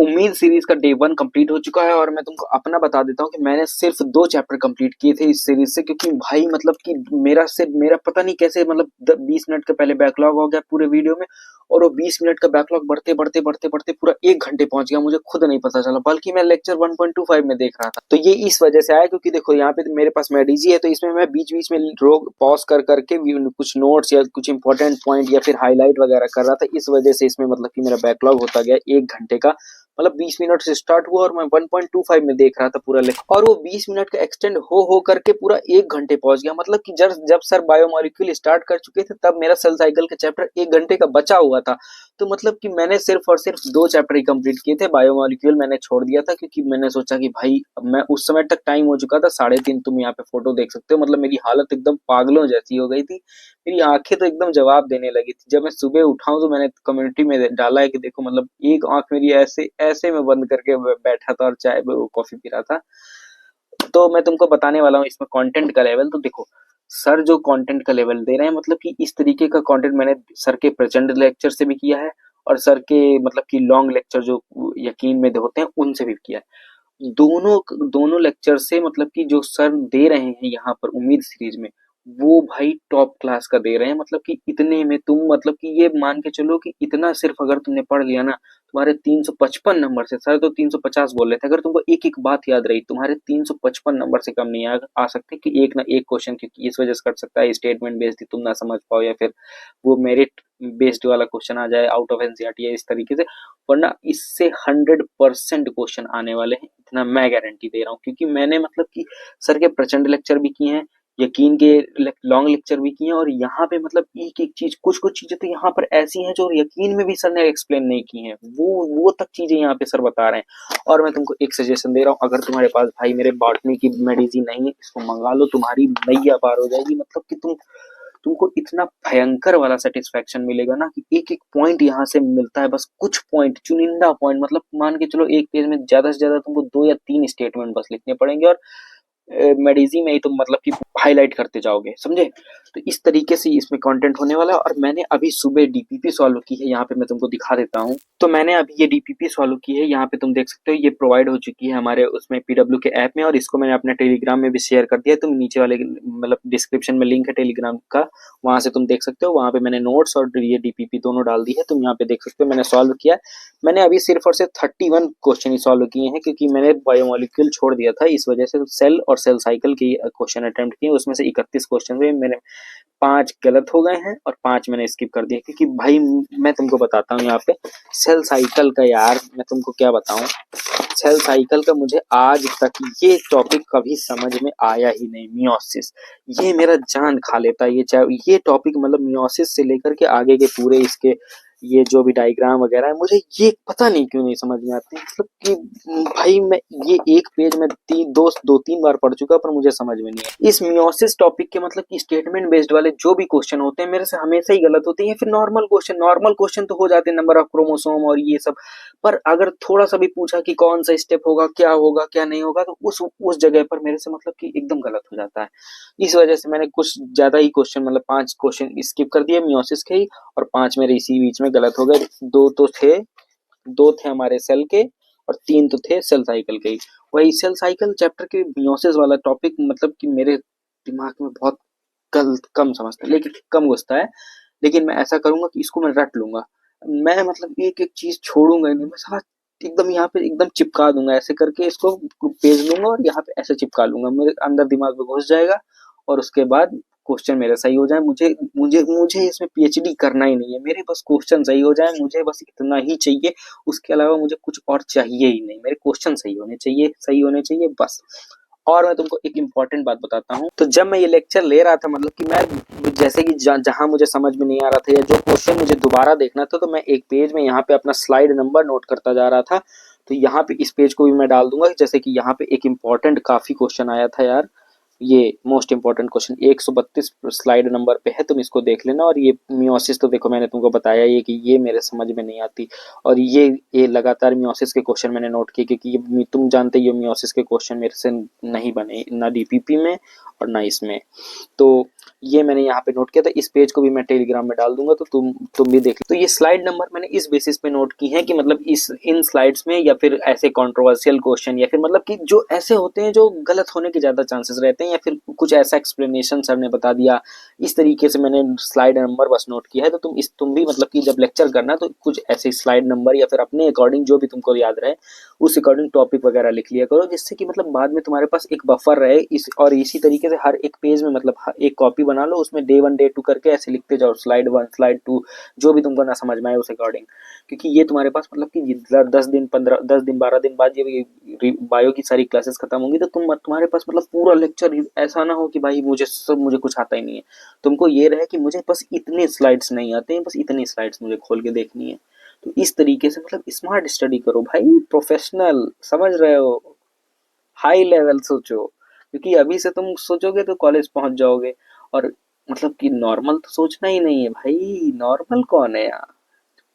उम्मीद सीरीज का day 1 complete हो चुका है और मैं तुमको अपना बता देता हूँ कि मैंने सिर्फ 2 चैप्टर कंप्लीट किए थे इस सीरीज से, क्योंकि भाई मतलब कि मेरा पता नहीं कैसे मतलब 20 मिनट का पहले बैकलॉग हो गया पूरे वीडियो में, और वो 20 मिनट का बैकलॉग बढ़ते बढ़ते बढ़ते बढ़ते पूरा 1 घंटे पहुंच गया, मुझे खुद नहीं पता चला, बल्कि मैं लेक्चर 1.25 में देख रहा था। तो ये इस वजह से आया क्योंकि देखो यहाँ पे मेरे पास मेडिजी है, तो इसमें मैं बीच बीच में रोक पॉज कर करके कुछ नोट्स या कुछ इंपॉर्टेंट पॉइंट या फिर हाईलाइट वगैरह कर रहा था। इस वजह से इसमें मतलब कि मेरा बैकलॉग होता गया 1 घंटे का, मतलब 20 मिनट से स्टार्ट हुआ और मैं 1.25 में देख रहा था पूरा लेक्चर, और वो 20 मिनट का एक्सटेंड हो करके पूरा 1 घंटे पहुंच गया। मतलब कि जब सर बायोमोलिक्यूल स्टार्ट कर चुके थे तब मेरा सेल साइकिल का चैप्टर 1 घंटे का बचा हुआ था। तो मतलब कि मैंने सिर्फ और सिर्फ 2 चैप्टर ही कंप्लीट किए थे, बायोमोलिक्यूल मैंने छोड़ दिया था क्योंकि मैंने सोचा कि भाई अब मैं उस समय तक टाइम हो चुका था 3:30, तुम यहाँ पे फोटो देख सकते हो, मतलब मेरी हालत एकदम पागलों जैसी हो गई थी, मेरी आंखें तो एकदम जवाब देने लगी थी। जब मैं सुबह उठा हूं तो मैंने कम्युनिटी में डाला है कि देखो मतलब एक आंख मेरी ऐसे ऐसे में बंद करके बैठा था और चाय कॉफी पी रहा था। तो मैं तुमको बताने वाला हूँ इसमें कंटेंट का लेवल। तो देखो सर जो कंटेंट का लेवल दे रहे हैं, मतलब कि इस तरीके का कंटेंट मैंने सर के प्रचंड लेक्चर से भी किया है और सर के मतलब कि लॉन्ग लेक्चर जो यकीन में होते हैं उनसे भी किया है। दोनों दोनों लेक्चर से मतलब कि जो सर दे रहे हैं यहाँ पर उम्मीद सीरीज में, वो भाई टॉप क्लास का दे रहे हैं। मतलब कि इतने में तुम मतलब कि ये मान के चलो कि इतना सिर्फ अगर तुमने पढ़ लिया ना, तुम्हारे 355 नंबर से, सर तो 350 बोल रहे थे, अगर तुमको एक एक बात याद रही तुम्हारे 355 नंबर से कम नहीं आ सकते कि एक ना एक क्वेश्चन, क्योंकि इस वजह से कट सकता है स्टेटमेंट बेस्ड तुम ना समझ पाओ या फिर वो मेरिट बेस्ड वाला क्वेश्चन आ जाए आउट ऑफ एनसीईआरटी या इस तरीके से, वरना इससे 100% क्वेश्चन आने वाले हैं, इतना मैं गारंटी दे रहा हूँ। क्योंकि मैंने मतलब कि सर के प्रचंड लेक्चर भी किए हैं, यकीन के लॉन्ग लेक्चर भी किए हैं, और यहाँ पे मतलब एक एक चीज, कुछ कुछ चीजें तो यहाँ पर ऐसी हैं जो यकीन में भी सर ने एक्सप्लेन नहीं की हैं, वो तक चीजें यहाँ पे सर बता रहे हैं। और मैं तुमको एक सजेशन दे रहा हूँ, अगर तुम्हारे पास भाई मेरे बॉटनी की मेडिसिन नहीं है, इसको मंगा लो, तुम्हारी नैया पार हो जाएगी। मतलब कि तुमको इतना भयंकर वाला सेटिस्फेक्शन मिलेगा ना कि एक एक पॉइंट यहाँ से मिलता है, बस कुछ पॉइंट, चुनिंदा पॉइंट, मतलब मान के चलो एक पेज में ज्यादा से ज्यादा तुमको 2 या 3 स्टेटमेंट बस लिखने पड़ेंगे और मेडिजी में ही तुम मतलब कि हाईलाइट करते जाओगे, समझे। तो इस तरीके से इसमें कंटेंट होने वाला है। और मैंने अभी सुबह डीपीपी सॉल्व की है, यहाँ पे मैं तुमको दिखा देता हूँ। तो मैंने अभी ये डीपीपी सॉल्व की है, यहाँ पे तुम देख सकते हो, ये प्रोवाइड हो चुकी है हमारे उसमें पीडब्ल्यू के ऐप में, और इसको मैंने अपने टेलीग्राम में भी शेयर कर दिया। तुम नीचे वाले मतलब डिस्क्रिप्शन में लिंक है टेलीग्राम का, वहां से तुम देख सकते हो। वहां पे मैंने नोट्स और ये डीपीपी दोनों डाल दी है, तुम यहाँ पे देख सकते हो मैंने सॉल्व किया है। मैंने अभी सिर्फ और सिर्फ 31 क्वेश्चन ही सॉल्व किए हैं, क्योंकि मैंने बायोमोलिक्यूल छोड़ दिया था, इस वजह से सेल और सेल साइकिल की क्वेश्चन अटेम्प्ट किए, उसमें से 31 क्वेश्चन हुए, मैंने 5 गलत हो गए हैं और 5 मैंने स्किप कर दिया। क्योंकि भाई मैं तुमको बताता हूँ यहाँ पे सेल साइकिल का, यार मैं तुमको क्या बताऊं, सेल साइकिल का मुझे आज तक ये टॉपिक कभी समझ में आया ही नहीं। मियोसिस ये मेरा जान खा लेता है, ये टॉपिक मतलब मियोसिस से लेकर के आगे के पूरे इसके ये जो भी डायग्राम वगैरह है, मुझे ये पता नहीं क्यों नहीं समझ में आते। मतलब कि भाई मैं ये एक पेज में दो तीन बार पढ़ चुका, पर मुझे समझ में नहीं है इस मियोसिस टॉपिक के। मतलब कि स्टेटमेंट बेस्ड वाले जो भी क्वेश्चन होते हैं मेरे से हमेशा ही गलत होते हैं। फिर नॉर्मल क्वेश्चन तो हो जाते हैं, नंबर ऑफ क्रोमोसोम और ये सब, पर अगर थोड़ा सा भी पूछा कि कौन सा स्टेप होगा क्या नहीं होगा, तो उस जगह पर मेरे से मतलब कि एकदम गलत हो जाता है। इस वजह से मैंने कुछ ज्यादा ही क्वेश्चन, मतलब 5 क्वेश्चन स्किप कर दिए मियोसिस के ही, और 5 मेरे इसी बीच में गलत हो गए। दो थे हमारे सेल के और 3 तो थे सेल साइकिल के ही। वही सेल साइकिल चैप्टर के मियोसिस वाला टॉपिक मतलब कि मेरे दिमाग में बहुत कम समझता है, लेकिन कम घुसता है। लेकिन मैं ऐसा करूंगा कि इसको मैं रट लूंगा, मैं मतलब एक एक चीज छोड़ूंगा नहीं, मैं सारा एकदम यहाँ पे एकदम चिपका दूंगा, ऐसे करके इसको पेज लूंगा और यहाँ पे ऐसे चिपका लूंगा, मेरे अंदर दिमाग में घुस जाएगा। और उसके बाद क्वेश्चन मेरे सही हो जाए, मुझे मुझे मुझे इसमें पीएचडी करना ही नहीं है, मेरे बस क्वेश्चन सही हो जाए, मुझे बस इतना ही चाहिए। उसके अलावा मुझे कुछ और चाहिए ही नहीं, मेरे क्वेश्चन सही होने चाहिए बस। और मैं तुमको एक इम्पॉर्टेंट बात बताता हूँ, तो जब मैं ये लेक्चर ले रहा था, मतलब कि मैं जैसे कि जहां मुझे समझ में नहीं आ रहा था या जो क्वेश्चन मुझे दोबारा देखना था, तो मैं एक पेज में यहाँ पे अपना स्लाइड नंबर नोट करता जा रहा था। तो यहाँ पे इस पेज को भी मैं डाल दूंगा, जैसे कि यहाँ पे एक इम्पॉर्टेंट काफी क्वेश्चन आया था यार, ये most important question 132 slide number पे है, तुम इसको देख लेना। और ये मियोसिस तो देखो मैंने तुमको बताया ये कि ये मेरे समझ में नहीं आती, और ये लगातार मियोसिस के क्वेश्चन मैंने नोट किए, क्योंकि ये तुम जानते ही हो मियोसिस के क्वेश्चन मेरे से नहीं बने ना डीपीपी में और ना इसमें। तो ये मैंने यहाँ पे नोट किया था, इस पेज को भी मैं टेलीग्राम में डाल दूंगा, तो तुम भी देख लो। तो ये स्लाइड नंबर मैंने इस बेसिस पे नोट की है कि मतलब इस इन स्लाइड्स में या फिर ऐसे कंट्रोवर्शियल क्वेश्चन या फिर मतलब कि जो ऐसे होते हैं जो गलत होने के ज्यादा चांसेस रहते हैं, या फिर कुछ ऐसा एक्सप्लेनेशन सर ने बता दिया, इस तरीके से मैंने स्लाइड नंबर बस नोट किया है। तो तुम भी मतलब कि जब लेक्चर करना तो कुछ ऐसे स्लाइड नंबर या फिर अपने अकॉर्डिंग जो भी तुमको याद रहे उस अकॉर्डिंग टॉपिक वगैरह लिख लिया करो, जिससे कि मतलब बाद में तुम्हारे पास एक बफर रहे। और इसी तरीके से हर एक पेज में मतलब एक कॉपी बना लो, उसमें डे 1 डे 2 करके ऐसे लिखते जाओ, स्लाइड 1 स्लाइड 2 जो भी तुमको ना समझ में आए उस अकॉर्डिंग। क्योंकि ये तुम्हारे पास मतलब कि 10 दिन 12 दिन बाद ये बायो की सारी क्लासेस खत्म होंगी, तो तुम्हारे पास मतलब पूरा लेक्चर ऐसा ना हो कि भाई मुझे कुछ आता ही नहीं है। तुमको ये रहे कि मुझे बस इतने स्लाइड्स नहीं आते हैं, बस इतनी स्लाइड्स मुझे खोल के देखनी है। तो इस तरीके से मतलब स्मार्ट स्टडी करो भाई, प्रोफेशनल, समझ रहे हो, हाई लेवल सोचो। क्योंकि अभी से तुम सोचोगे तो कॉलेज पहुंच जाओगे, और मतलब कि नॉर्मल तो सोचना ही नहीं है भाई। नॉर्मल कौन है यार,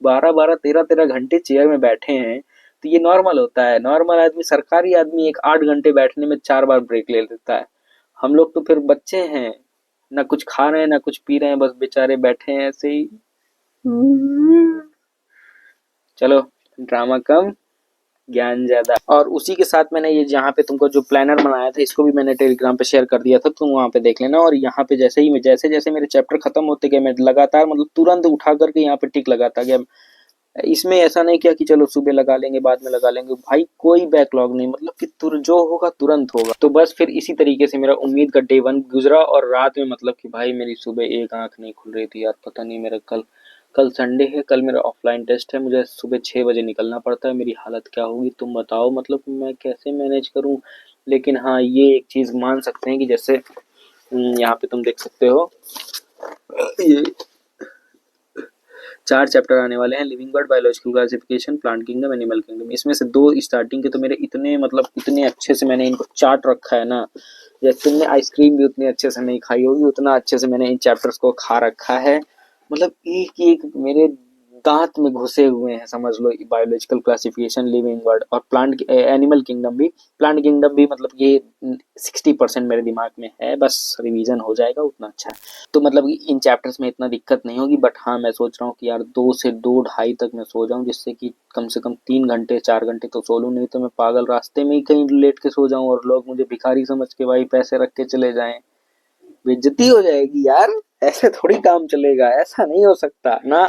12 12 13 13 घंटे चेयर में बैठे हैं, तो ये नॉर्मल होता है? नॉर्मल आदमी, सरकारी आदमी एक 8 घंटे बैठने में 4 बार ब्रेक ले लेता है। हम लोग तो फिर बच्चे हैं, ना कुछ खा रहे हैं ना कुछ पी रहे हैं, बस बेचारे बैठे हैं ऐसे ही। चलो, ड्रामा कम, ज्ञान ज्यादा। और उसी के साथ मैंने ये जहाँ पे तुमको जो प्लानर बनाया था इसको भी मैंने टेलीग्राम पे शेयर कर दिया था, तुम वहाँ पे देख लेना। और यहाँ पे जैसे जैसे मेरे चैप्टर खत्म होते गए मैं लगातार मतलब तुरंत उठा करके यहाँ पे टिक लगाता गया। इसमें ऐसा नहीं किया कि चलो सुबह लगा लेंगे बाद में लगा लेंगे, भाई कोई बैकलॉग नहीं, मतलब कि जो होगा तुरंत होगा। तो बस फिर इसी तरीके से मेरा उम्मीद का डे 1 गुजरा, और रात में मतलब कि भाई मेरी सुबह एक आंख नहीं खुल रही थी यार, पता नहीं मेरा कल कल संडे है, कल मेरा ऑफलाइन टेस्ट है, मुझे सुबह 6 बजे निकलना पड़ता है, मेरी हालत क्या होगी तुम बताओ, मतलब मैं कैसे मैनेज करूं। लेकिन हाँ, ये एक चीज मान सकते हैं कि जैसे यहाँ पे तुम देख सकते हो, ये 4 चैप्टर आने वाले हैं, living word, biological classification, plant kingdom, animal kingdom. इसमें से 2 स्टार्टिंग के तो मेरे इतने मतलब इतने अच्छे से मैंने इनको चाट रखा है ना, जैसे तुमने आइसक्रीम भी उतने अच्छे से नहीं खाई होगी, उतना अच्छे से मैंने इन चैप्टर्स को खा रखा है। मतलब एक एक मेरे दांत में घुसे हुए हैं, समझ लो। बायोलॉजिकल क्लासिफिकेशन, लिविंग वर्ड और प्लांट एनिमल किंगडम भी। प्लांट किंगडम भी मतलब ये 60% मेरे दिमाग में है, बस रिवीजन हो जाएगा उतना अच्छा है। तो मतलब इन चैप्टर्स में इतना दिक्कत नहीं होगी। बट हाँ, मैं सोच रहा हूँ कि यार 2 से 2 ढाई तक मैं सो जाऊं, जिससे कि कम से कम 3 घंटे 4 घंटे तो सो लूं, नहीं तो मैं पागल रास्ते में ही कहीं लेट के सो जाऊं और लोग मुझे भिखारी समझ के भाई पैसे रख के चले जाएं। बेइज्जती हो जाएगी यार, ऐसे थोड़ी काम चलेगा, ऐसा नहीं हो सकता ना।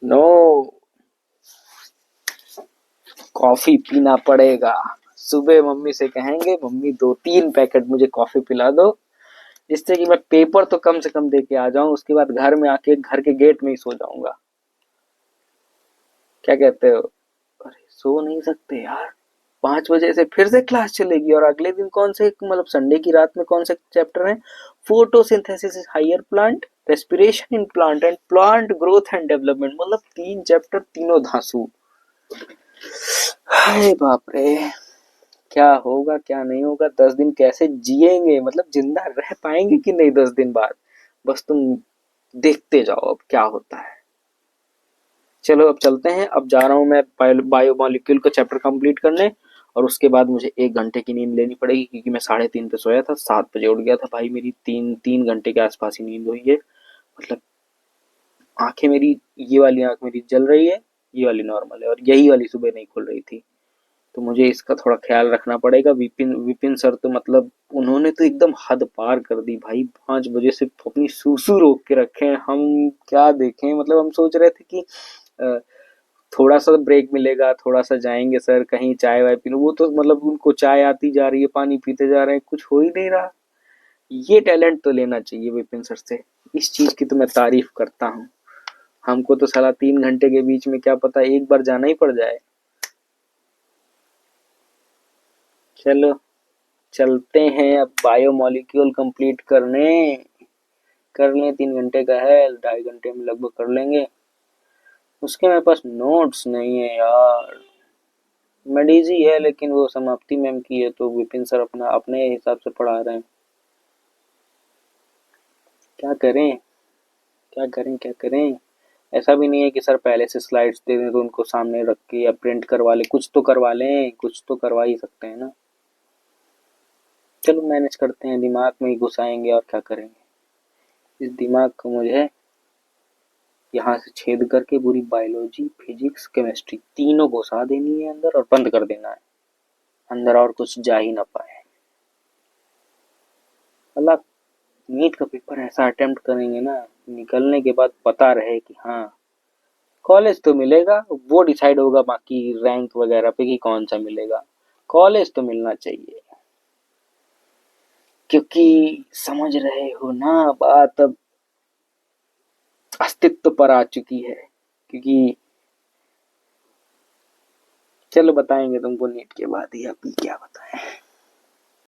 नो, कॉफी पीना पड़ेगा। सुबह मम्मी से कहेंगे मम्मी 2 3 पैकेट मुझे कॉफी पिला दो, जिससे कि मैं पेपर तो कम से कम दे के आ जाऊं, उसके बाद घर में आके घर के गेट में ही सो जाऊंगा। क्या कहते हो? अरे सो नहीं सकते यार, 5 बजे से फिर से क्लास चलेगी, और अगले दिन कौन से मतलब संडे की रात में कौन से चैप्टर है? Photosynthesis higher plant, respiration in plant and plant growth and development, मतलब 3 चैप्टर, तीनों धांसू। हाय बाप रे, क्या होगा क्या नहीं होगा, 10 दिन कैसे जिएंगे, मतलब जिंदा रह पाएंगे कि नहीं 10 दिन बाद, बस तुम देखते जाओ अब क्या होता है। चलो अब चलते हैं, अब जा रहा हूँ मैं बायोमोलिक्यूल का चैप्टर कंप्लीट करने, और उसके बाद मुझे 1 घंटे की नींद लेनी पड़ेगी, क्योंकि मैं 3:30 पे सोया था, 7 बजे उठ गया था भाई, मेरी 3 3 घंटे के आसपास ही नींद हुई है। मतलब आंखें मेरी, ये वाली आंख मेरी जल रही है, ये वाली नॉर्मल है, और यही वाली सुबह नहीं खुल रही थी। तो मुझे इसका थोड़ा ख्याल रखना पड़ेगा। विपिन विपिन सर तो मतलब उन्होंने तो एकदम हद पार कर दी भाई, 5 बजे से अपनी सूसू रोक के रखे हैं, हम क्या देखें। मतलब हम सोच रहे थे कि थोड़ा सा ब्रेक मिलेगा, थोड़ा सा जाएंगे सर कहीं चाय वाय पीने, वो तो मतलब उनको चाय आती जा रही है, पानी पीते जा रहे हैं, कुछ हो ही नहीं रहा। ये टैलेंट तो लेना चाहिए विपिन सर से, इस चीज की तो मैं तारीफ करता हूँ। हमको तो साला 3 घंटे के बीच में क्या पता एक बार जाना ही पड़ जाए। चलो चलते हैं अब बायोमोलिक्यूल कंप्लीट करने, कर लें, 3 घंटे का है, 2.5 घंटे में लगभग कर लेंगे। उसके मेरे पास नोट्स नहीं है यार, मेडिजी है लेकिन वो समाप्ति मैम की है, तो विपिन सर अपना अपने हिसाब से पढ़ा रहे हैं। क्या करें क्या करें क्या करें। ऐसा भी नहीं है कि सर पहले से स्लाइड्स दे दें तो उनको सामने रख के या प्रिंट करवा ले, कुछ तो करवा लें, कुछ तो करवा ही सकते हैं ना। चलो मैनेज करते हैं, दिमाग में ही घुसाएंगे और क्या करेंगे। इस दिमाग को मुझे यहाँ से छेद करके पूरी बायोलॉजी फिजिक्स केमिस्ट्री तीनों घुसा देनी है अंदर और बंद कर देना है, अंदर और कुछ जा ही ना पाए। अल्लाह, नीट का पेपर ऐसा अटेम्प्ट करेंगे ना, निकलने के बाद पता रहे कि हाँ कॉलेज तो मिलेगा, वो डिसाइड होगा बाकी रैंक वगैरह पे कि कौन सा मिलेगा। कॉलेज तो मिलना चाहिए, क्योंकि समझ रहे हो ना बात अब अस्तित्व पर आ चुकी है। क्योंकि चलो बताएंगे तुमको नीट के बाद ही, अभी क्या बताएं।